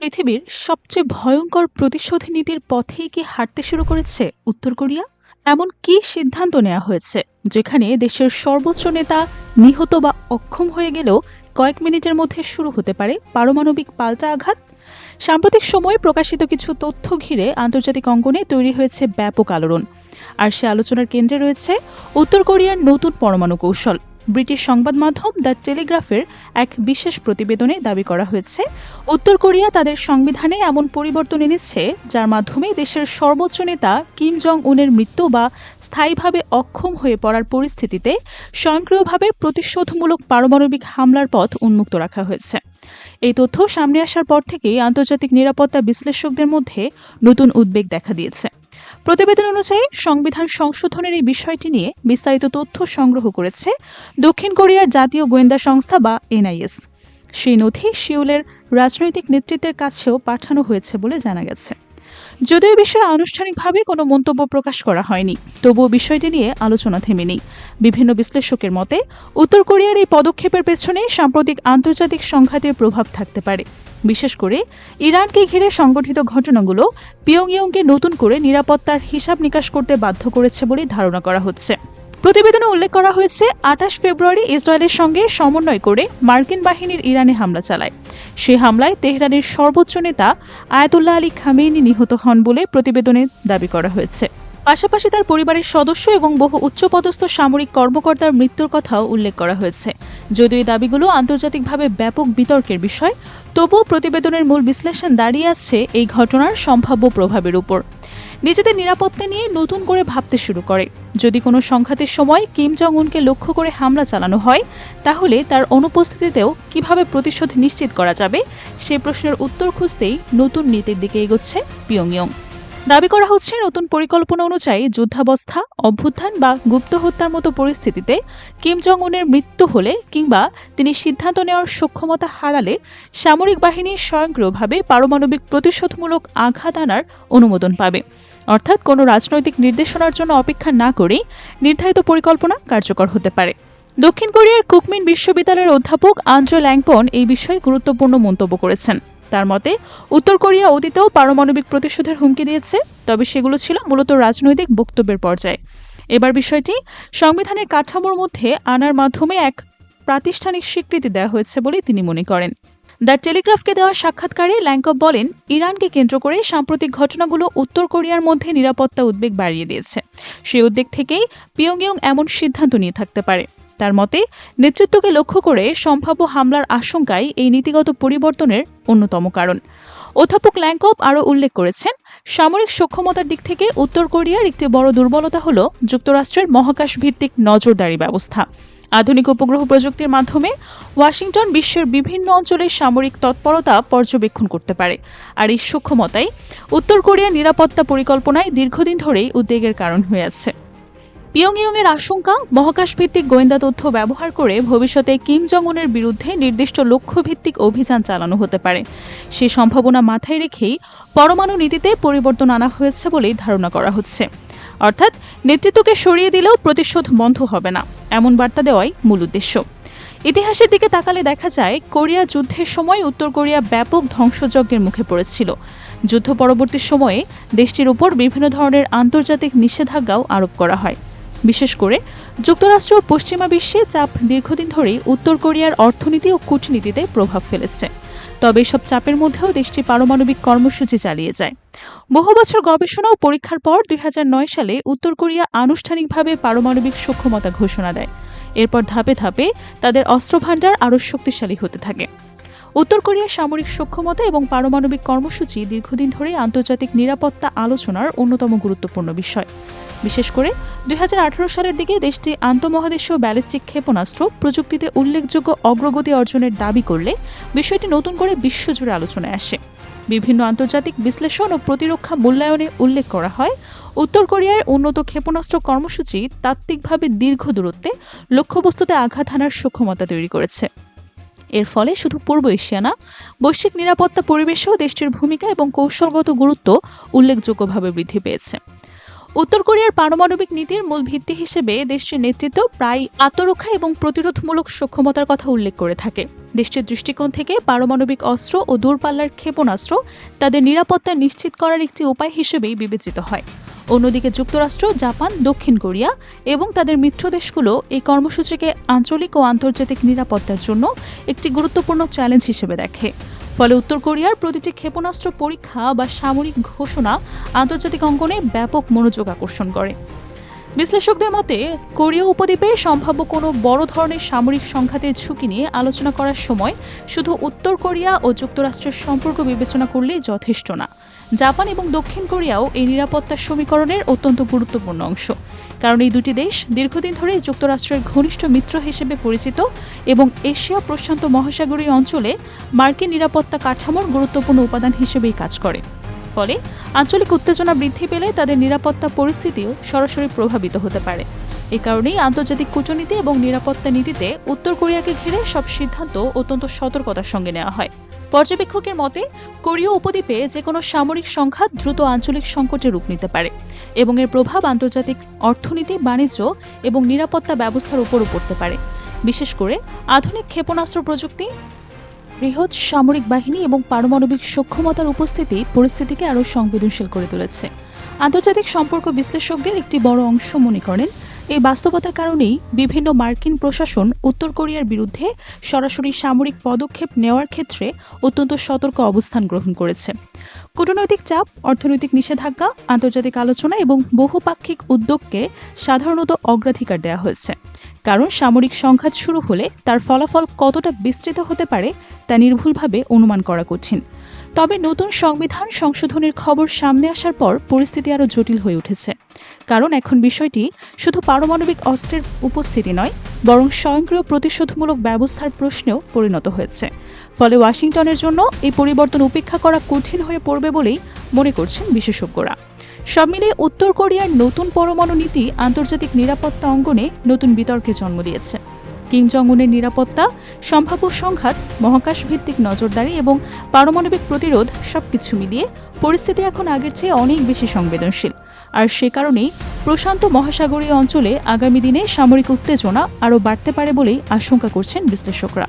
পৃথিবীর সবচেয়ে ভয়ঙ্কর প্রতিশোধ নীতির পথেই কি হাঁটতে শুরু করেছে উত্তর কোরিয়া? এমন কি সিদ্ধান্ত নেওয়া হয়েছে যেখানে দেশের সর্বোচ্চ নেতা নিহত বা অক্ষম হয়ে গেলেও কয়েক মিনিটের মধ্যে শুরু হতে পারে পারমাণবিক পাল্টা আঘাত? সাম্প্রতিক সময়ে প্রকাশিত কিছু তথ্য ঘিরে আন্তর্জাতিক অঙ্গনে তৈরি হয়েছে ব্যাপক আলোড়ন। আর সে আলোচনার কেন্দ্রে রয়েছে উত্তর কোরিয়ার নতুন পরমাণু কৌশল। ব্রিটিশ সংবাদ মাধ্যম দ্য টেলিগ্রাফের এক বিশেষ প্রতিবেদনে দাবি করা হয়েছে, উত্তর কোরিয়া তাদের সংবিধানে এমন পরিবর্তন এনেছে যার মাধ্যমে দেশের সর্বোচ্চ নেতা কিম জং উনের মৃত্যু বা স্থায়ীভাবে অক্ষম হয়ে পড়ার পরিস্থিতিতে স্বয়ংক্রিয়ভাবে প্রতিশোধমূলক পারমাণবিক হামলার পথ উন্মুক্ত রাখা হয়েছে। এই তথ্য সামনে আসার পর থেকেই আন্তর্জাতিক নিরাপত্তা বিশ্লেষকদের মধ্যে নতুন উদ্বেগ দেখা দিয়েছে। প্রতিবেদন অনুযায়ী সংবিধান সংশোধনের এই বিষয়টি নিয়ে বিস্তারিত তথ্য সংগ্রহ করেছে দক্ষিণ কোরিয়ার জাতীয় গোয়েন্দা সংস্থা বা এনআইএস। সেই নথি সিউলের রাজনৈতিক নেতৃত্বের কাছেও পাঠানো হয়েছে বলে জানা গেছে। যদিও বিষয়ে আনুষ্ঠানিকভাবে কোনো মন্তব্য প্রকাশ করা হয়নি, তবুও বিষয়টি নিয়ে আলোচনা থেমেনি। বিভিন্ন বিশ্লেষকের মতে উত্তর কোরিয়ার এই পদক্ষেপের পেছনে সাম্প্রতিক আন্তর্জাতিক সংঘাতের প্রভাব থাকতে পারে। বিশেষ করে ইরানকে ঘিরে সংগঠিত ঘটনাগুলো পিয়ংইয়ংকে নতুন করে নিরাপত্তার হিসাব নিকাশ করতে বাধ্য করেছে বলে ধারণা করা হচ্ছে। প্রতিবেদনে উল্লেখ করা হয়েছে, ২৮ ফেব্রুয়ারি ইসরায়েলের সঙ্গে সমন্বয় করে মার্কিন বাহিনীর ইরানে হামলা চালায়। সেই হামলায় তেহরানের সর্বোচ্চ নেতা আয়াতুল্লাহ আলী খামেনি নিহত হন বলে প্রতিবেদনে দাবি করা হয়েছে। পাশাপাশি তার পরিবারের সদস্য এবং বহু উচ্চপদস্থ সামরিক কর্মকর্তার মৃত্যুর কথাও উল্লেখ করা হয়েছে। যদিও এই দাবিগুলো আন্তর্জাতিকভাবে ব্যাপক বিতর্কের বিষয়, তবুও প্রতিবেদনের মূল বিশ্লেষণ দাঁড়িয়ে আছে এই ঘটনার সম্ভাব্য প্রভাবের উপর। নিজেদের নিরাপত্তা নিয়ে নতুন করে ভাবতে শুরু করে। যদি কোনো সংঘাতের সময় কিম জং উনকে লক্ষ্য করে হামলা চালানো হয়, তাহলে তার অনুপস্থিতিতেও কিভাবে প্রতিশোধ নিশ্চিত করা যাবে সে প্রশ্নের উত্তর খুঁজতেই নতুন নীতির দিকে এগোচ্ছে পিয়ংইয়ং। দাবি করা হচ্ছে, নতুন পরিকল্পনা অনুযায়ী যুদ্ধাবস্থা, অভ্যুত্থান বা গুপ্ত হত্যার মতো পরিস্থিতিতে কিম জং উনের মৃত্যু হলে কিংবা তিনি সিদ্ধান্ত নেওয়ার সক্ষমতা হারালে সামরিক বাহিনী স্বয়ংক্রিয়ভাবে পারমাণবিক প্রতিশোধমূলক আঘাত আনার অনুমোদন পাবে। অর্থাৎ কোনো রাজনৈতিক নির্দেশনার জন্য অপেক্ষা না করেই নির্ধারিত পরিকল্পনা কার্যকর হতে পারে। দক্ষিণ কোরিয়ার কুকমিন বিশ্ববিদ্যালয়ের অধ্যাপক আন্দ্রে ল্যাংপন এই বিষয়ে গুরুত্বপূর্ণ মন্তব্য করেছেন। তার মতে, উত্তর কোরিয়া অতীতেও পারমাণবিক প্রতিশোধের হুমকি দিয়েছে, তবে সেগুলো ছিল মূলত রাজনৈতিক বক্তব্যের পর্যায়ে। এবার বিষয়টি সংবিধানের কাঠামোর মধ্যে আনার মাধ্যমে এক প্রাতিষ্ঠানিক স্বীকৃতি দেওয়া হয়েছে বলে তিনি মনে করেন। দ্য টেলিগ্রাফকে দেওয়া সাক্ষাৎকারে ল্যাংকপ বলেন, ইরানকে কেন্দ্র করে সাম্প্রতিক ঘটনাগুলো উত্তর কোরিয়ার মধ্যে নিরাপত্তা উদ্বেগ বাড়িয়ে দিয়েছে। সেই উদ্বেগ থেকেই পিয়ংইয়ং এমন সিদ্ধান্ত নিয়ে থাকতে পারে। তার মতে, নেতৃত্বকে লক্ষ্য করে সম্ভাব্য হামলার আশঙ্কাই এই নীতিগত পরিবর্তনের অন্যতম কারণ। অধ্যাপক ল্যাংকপ আরও উল্লেখ করেছেন, সামরিক সক্ষমতার দিক থেকে উত্তর কোরিয়ার একটি বড় দুর্বলতা হল যুক্তরাষ্ট্রের মহাকাশ ভিত্তিক নজরদারি ব্যবস্থা। আধুনিক উপগ্রহ প্রযুক্তির মাধ্যমে ওয়াশিংটন বিশ্বের বিভিন্ন অঞ্চলের সামরিক তৎপরতা পর্যবেক্ষণ করতে পারে। আর এই সক্ষমতাই উত্তর কোরিয়ার নিরাপত্তা পরিকল্পনায় দীর্ঘদিন ধরেই উদ্বেগের কারণ হয়ে আছে। পিয়ংইয়ংয়ের আশঙ্কা, মহাকাশভিত্তিক গোয়েন্দা তথ্য ব্যবহার করে ভবিষ্যতে কিম জং উনের বিরুদ্ধে নির্দিষ্ট লক্ষ্যভিত্তিক অভিযান চালানো হতে পারে। সেই সম্ভাবনা মাথায় রেখেই পরমাণু নীতিতে পরিবর্তন আনা হয়েছে বলেই ধারণা করা হচ্ছে। অর্থাৎ নেতৃত্বকে সরিয়ে দিলেও প্রতিশোধ বন্ধ হবে না, এমন বার্তা দেওয়াই মূল উদ্দেশ্য। ইতিহাসের দিকে তাকালে দেখা যায়, কোরিয়া যুদ্ধের সময় উত্তর কোরিয়া ব্যাপক ধ্বংসযজ্ঞের মুখে পড়েছিল। যুদ্ধ পরবর্তী সময়ে দেশটির উপর বিভিন্ন ধরনের আন্তর্জাতিক নিষেধাজ্ঞাও আরোপ করা হয়। বিশেষ করে যুক্তরাষ্ট্র ও পশ্চিমা বিশ্বে চাপ দীর্ঘদিন ধরেই উত্তর কোরিয়ার অর্থনীতি ও কূটনীতিতে প্রভাব ফেলেছে। তবে এসব চাপের মধ্যেও দেশটি পারমাণবিক কর্মসূচি চালিয়ে যায়। বহু বছর গবেষণা ও পরীক্ষার পর ২০০৯ সালে উত্তর কোরিয়া আনুষ্ঠানিকভাবে পারমাণবিক সক্ষমতা ঘোষণা দেয়। এরপর ধাপে ধাপে তাদের অস্ত্রভান্ডার আরও শক্তিশালী হতে থাকে। উত্তর কোরিয়ার সামরিক সক্ষমতা এবং পারমাণবিক কর্মসূচি দীর্ঘদিন ধরে আন্তর্জাতিক নিরাপত্তা আলোচনার অন্যতম গুরুত্বপূর্ণ বিষয়। বিশেষ করে ২০১৮ সালের দিকে দেশটি আন্তঃমহাদেশীয় ব্যালিস্টিক ক্ষেপণাস্ত্র প্রযুক্তিতে উল্লেখযোগ্য অগ্রগতি অর্জনের দাবি করলে বিষয়টি নতুন করে বিশ্বজুড়ে আলোচনায় আসে। বিভিন্ন আন্তর্জাতিক বিশ্লেষণ ও প্রতিরক্ষা মূল্যায়নে উল্লেখ করা হয়, উত্তর কোরিয়ার উন্নত ক্ষেপণাস্ত্র কর্মসূচি তাত্ত্বিকভাবে দীর্ঘ দূরত্বে লক্ষ্যবস্তুতে আঘাত হানার সক্ষমতা তৈরি করেছে। এর ফলে শুধু পূর্ব এশিয়া না, বৈশ্বিক নিরাপত্তা পরিবেশেও দেশটির ভূমিকা এবং কৌশলগত গুরুত্ব উল্লেখযোগ্যভাবে বৃদ্ধি পেয়েছে। উত্তর কোরিয়ার পারমাণবিক নীতির মূল ভিত্তি হিসেবে দেশটির নেতৃত্ব প্রায় আত্মরক্ষা এবং প্রতিরোধমূলক সক্ষমতার কথা উল্লেখ করে থাকে। দেশটির দৃষ্টিকোণ থেকে পারমাণবিক অস্ত্র ও দূরপাল্লার ক্ষেপণাস্ত্র তাদের নিরাপত্তা নিশ্চিত করার একটি উপায় হিসেবেই বিবেচিত হয়। অন্যদিকে যুক্তরাষ্ট্র, জাপান, দক্ষিণ কোরিয়া এবং তাদের মিত্র দেশগুলো এই কর্মসূচিকে আঞ্চলিক ও আন্তর্জাতিক নিরাপত্তার জন্য একটি গুরুত্বপূর্ণ চ্যালেঞ্জ হিসেবে দেখে। ফলে উত্তর কোরিয়ার প্রতিটি ক্ষেপণাস্ত্র পরীক্ষা বা সামরিক ঘোষণা আন্তর্জাতিক অঙ্গনে ব্যাপক মনোযোগ আকর্ষণ করে। বিশ্লেষকদের মতে, কোরীয় উপদ্বীপে সম্ভাব্য কোনো বড় ধরনের সামরিক সংঘাতের ঝুঁকি নিয়ে আলোচনা করার সময় শুধু উত্তর কোরিয়া ও যুক্তরাষ্ট্রের সম্পর্ক বিবেচনা করলেই যথেষ্ট না। জাপান এবং দক্ষিণ কোরিয়াও এই নিরাপত্তার সমীকরণের অত্যন্ত গুরুত্বপূর্ণ অংশ, কারণ এই দুটি দেশ দীর্ঘদিন ধরে যুক্তরাষ্ট্রের ঘনিষ্ঠ মিত্র হিসেবে পরিচিত এবং এশিয়া প্রশান্ত মহাসাগরীয় অঞ্চলে মার্কিন নিরাপত্তা কাঠামোর গুরুত্বপূর্ণ উপাদান হিসেবেই কাজ করে। ফলে আঞ্চলিক উত্তেজনা বৃদ্ধি পেলে তাদের নিরাপত্তা পরিস্থিতিও সরাসরি প্রভাবিত হতে পারে। এ কারণেই আন্তর্জাতিক কূটনীতি এবং নিরাপত্তা নীতিতে উত্তর কোরিয়াকে ঘিরে সব সিদ্ধান্ত অত্যন্ত সতর্কতার সঙ্গে নেওয়া হয়। পর্যবেক্ষকের মতে, কোরীয় উপদ্বীপে যে কোনো সামরিক সংঘাত দ্রুত আঞ্চলিক সংকটে রূপ নিতে পারে এবং এর প্রভাব আন্তর্জাতিক অর্থনীতি, বাণিজ্য এবং নিরাপত্তা ব্যবস্থার উপরও পড়তে পারে। বিশেষ করে আধুনিক ক্ষেপণাস্ত্র প্রযুক্তি, বৃহৎ সামরিক বাহিনী এবং পারমাণবিক সক্ষমতার উপস্থিতি পরিস্থিতিকে আরও সংবেদনশীল করে তুলেছে। আন্তর্জাতিক সম্পর্ক বিশ্লেষকদের একটি বড় অংশ মনে করেন এই বাস্তবতার কারণেই বিভিন্ন মার্কিন প্রশাসন উত্তর কোরিয়ার বিরুদ্ধে সরাসরি সামরিক পদক্ষেপ নেওয়ার ক্ষেত্রে অত্যন্ত সতর্ক অবস্থান গ্রহণ করেছে। কূটনৈতিক চাপ, অর্থনৈতিক নিষেধাজ্ঞা, আন্তর্জাতিক আলোচনা এবং বহুপাক্ষিক উদ্যোগকে সাধারণত অগ্রাধিকার দেওয়া হয়েছে, কারণ সামরিক সংঘাত শুরু হলে তার ফলাফল কতটা বিস্তৃত হতে পারে তা নির্ভুলভাবে অনুমান করা কঠিন। তবে নতুন সংবিধান সংশোধনের খবর সামনে আসার পর পরিস্থিতি আরও জটিল হয়ে উঠেছে, কারণ এখন বিষয়টি শুধু পারমাণবিক অস্ত্রের উপস্থিতি নয়, বরং স্বয়ংক্রিয় প্রতিশোধমূলক ব্যবস্থার প্রশ্নেও পরিণত হয়েছে। ফলে ওয়াশিংটনের জন্য এই পরিবর্তন উপেক্ষা করা কঠিন হয়ে পড়বে বলেই মনে করছেন বিশেষজ্ঞরা। সব মিলিয়ে উত্তর কোরিয়ার নতুন পরমাণু নীতি আন্তর্জাতিক নিরাপত্তা অঙ্গনে নতুন বিতর্কের জন্ম দিয়েছে। কিম জং উনের নিরাপত্তা, সম্ভাব্য সংঘাত, মহাকাশ ভিত্তিক নজরদারি এবং পারমাণবিক প্রতিরোধ সবকিছু মিলিয়ে পরিস্থিতি এখন আগের চেয়ে অনেক বেশি সংবেদনশীল। আর সে কারণেই প্রশান্ত মহাসাগরীয় অঞ্চলে আগামী দিনে সামরিক উত্তেজনা আরও বাড়তে পারে বলেই আশঙ্কা করছেন বিশ্লেষকরা।